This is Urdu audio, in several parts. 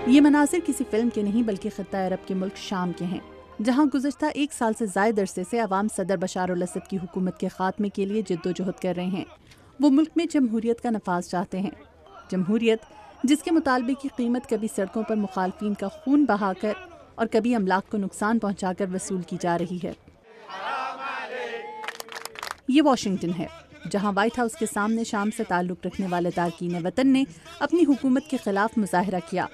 یہ مناظر کسی فلم کے نہیں بلکہ خطہ عرب کے ملک شام کے ہیں، جہاں گزشتہ 1 سال سے زائد عرصے سے عوام صدر بشار الاسد کی حکومت کے خاتمے کے لیے جد و جہد کر رہے ہیں۔ وہ ملک میں جمہوریت کا نفاذ چاہتے ہیں، جمہوریت جس کے مطالبے کی قیمت کبھی سڑکوں پر مخالفین کا خون بہا کر اور کبھی املاک کو نقصان پہنچا کر وصول کی جا رہی ہے۔ یہ واشنگٹن ہے، جہاں وائٹ ہاؤس کے سامنے شام سے تعلق رکھنے والے تارکین وطن نے اپنی حکومت کے خلاف مظاہرہ کیا۔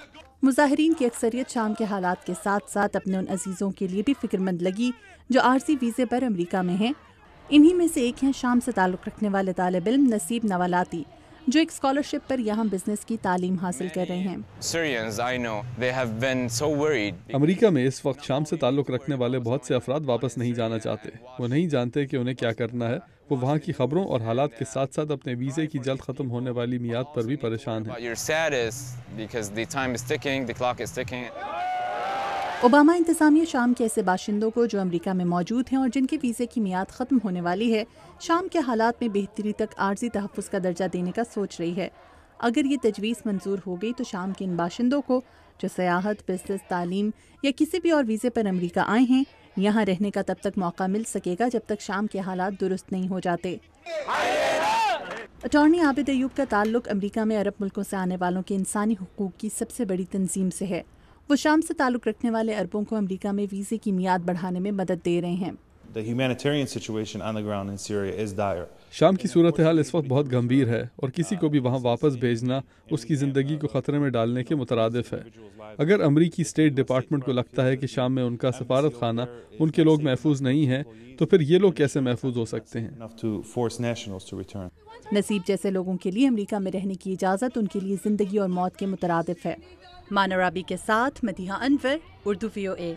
مظاہرین کی اکثریت شام کے حالات کے ساتھ ساتھ اپنے ان عزیزوں کے لیے بھی فکر مند لگی جو عارضی ویزے پر امریکہ میں ہیں۔ انہی میں سے ایک ہیں شام سے تعلق رکھنے والے طالب علم نصیب نوالاتی، جو ایک اسکالرشپ پر یہاں بزنس کی تعلیم حاصل کر رہے ہیں۔ امریکہ میں اس وقت شام سے تعلق رکھنے والے بہت سے افراد واپس نہیں جانا چاہتے۔ وہ نہیں جانتے کہ انہیں کیا کرنا ہے۔ وہ وہاں کی خبروں اور حالات کے ساتھ ساتھ اپنے ویزے کی جلد ختم ہونے والی میعاد پر بھی پریشان ہیں۔ اوباما انتظامیہ شام کے ایسے باشندوں کو جو امریکہ میں موجود ہیں اور جن کے ویزے کی میعاد ختم ہونے والی ہے، شام کے حالات میں بہتری تک عارضی تحفظ کا درجہ دینے کا سوچ رہی ہے۔ اگر یہ تجویز منظور ہو گئی تو شام کے ان باشندوں کو جو سیاحت، بزنس، تعلیم یا کسی بھی اور ویزے پر امریکہ آئے ہیں، یہاں رہنے کا تب تک موقع مل سکے گا جب تک شام کے حالات درست نہیں ہو جاتے۔ اٹارنی عابد ایوب کا تعلق امریکہ میں عرب ملکوں سے آنے والوں کے انسانی حقوق کی سب سے بڑی تنظیم سے ہے۔ وہ شام سے تعلق رکھنے والے عربوں کو امریکہ میں ویزے کی میعاد بڑھانے میں مدد دے رہے ہیں۔ شام کی صورتحال اس وقت بہت گمبھیر ہے اور کسی کو بھی وہاں واپس بھیجنا اس کی زندگی کو خطرے میں ڈالنے کے مترادف ہے۔ اگر امریکی اسٹیٹ ڈپارٹمنٹ کو لگتا ہے کہ شام میں ان کا سفارت خانہ، ان کے لوگ محفوظ نہیں ہیں، تو پھر یہ لوگ کیسے محفوظ ہو سکتے ہیں؟ نصیب جیسے لوگوں کے لیے امریکہ میں رہنے کی اجازت ان کے لیے زندگی اور موت کے مترادف ہے۔ مانا رابی کے ساتھ مدیحہ انور، اردو VOA۔